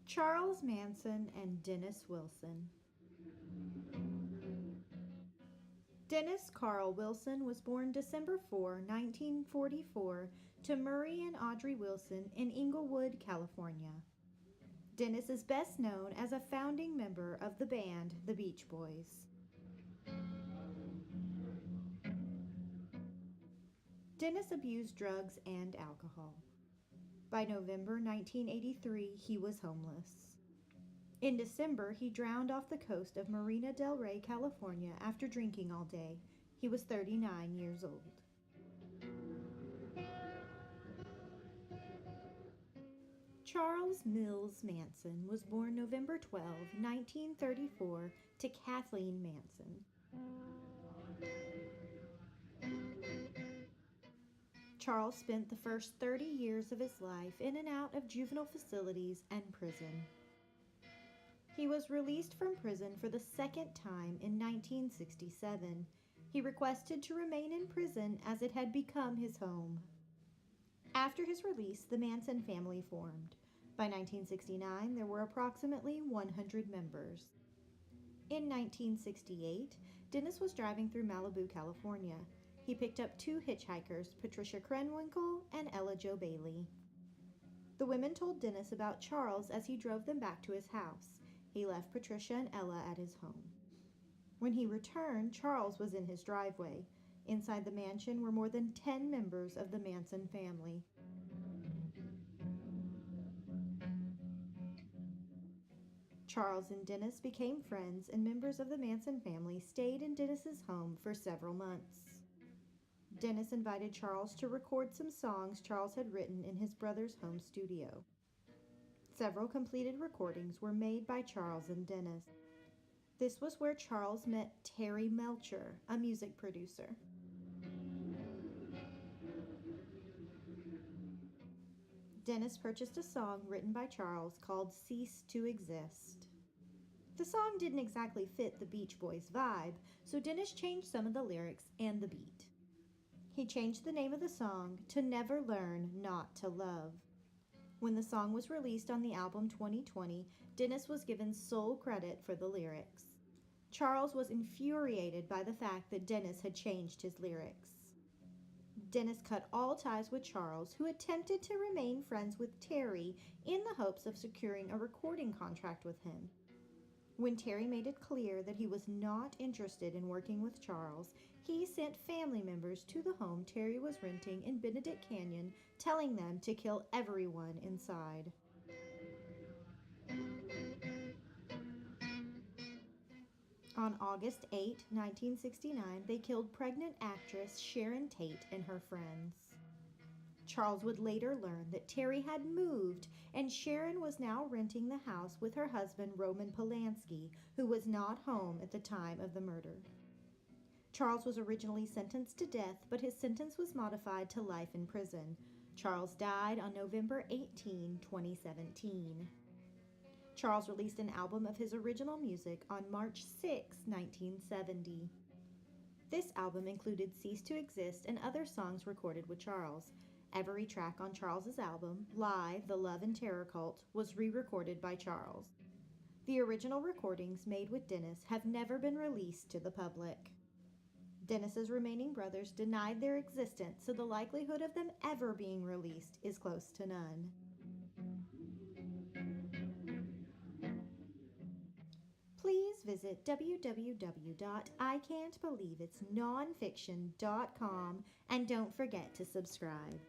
Charles Manson and Dennis Wilson. Dennis Carl Wilson was born December 4, 1944, to Murray and Audrey Wilson in Inglewood, California. Dennis is best known as a founding member of the band The Beach Boys. Dennis abused drugs and alcohol. By November 1983, he was homeless. In December, he drowned off the coast of Marina del Rey, California, after drinking all day. He was 39 years old. Charles Mills Manson was born November 12, 1934, to Kathleen Manson. Charles spent the first 30 years of his life in and out of juvenile facilities and prison. He was released from prison for the second time in 1967. He requested to remain in prison as it had become his home. After his release, the Manson family formed. By 1969, there were approximately 100 members. In 1968, Dennis was driving through Malibu, California. He picked up two hitchhikers, Patricia Krenwinkel and Ella Jo Bailey. The women told Dennis about Charles as he drove them back to his house. He left Patricia and Ella at his home. When he returned, Charles was in his driveway. Inside the mansion were more than 10 members of the Manson family. Charles and Dennis became friends, and members of the Manson family stayed in Dennis's home for several months. Dennis invited Charles to record some songs Charles had written in his brother's home studio. Several completed recordings were made by Charles and Dennis. This was where Charles met Terry Melcher, a music producer. Dennis purchased a song written by Charles called "Cease to Exist." The song didn't exactly fit the Beach Boys vibe, so Dennis changed some of the lyrics and the beat. He changed the name of the song to "Never Learn Not to Love." When the song was released on the album 2020, Dennis was given sole credit for the lyrics. Charles was infuriated by the fact that Dennis had changed his lyrics. Dennis cut all ties with Charles, who attempted to remain friends with Terry in the hopes of securing a recording contract with him. When Terry made it clear that he was not interested in working with Charles, he sent family members to the home Terry was renting in Benedict Canyon, telling them to kill everyone inside. On August 8, 1969, they killed pregnant actress Sharon Tate and her friends. Charles would later learn that Terry had moved, and Sharon was now renting the house with her husband Roman Polanski, who was not home at the time of the murder. Charles was originally sentenced to death, but his sentence was modified to life in prison. Charles died on November 18, 2017. Charles released an album of his original music on March 6, 1970. This album included "Cease to Exist" and other songs recorded with Charles. Every track on Charles's album, Live, The Love and Terror Cult, was re-recorded by Charles. The original recordings made with Dennis have never been released to the public. Dennis's remaining brothers denied their existence, so the likelihood of them ever being released is close to none. Please visit www.ican'tbelieveitsnonfiction.com and don't forget to subscribe.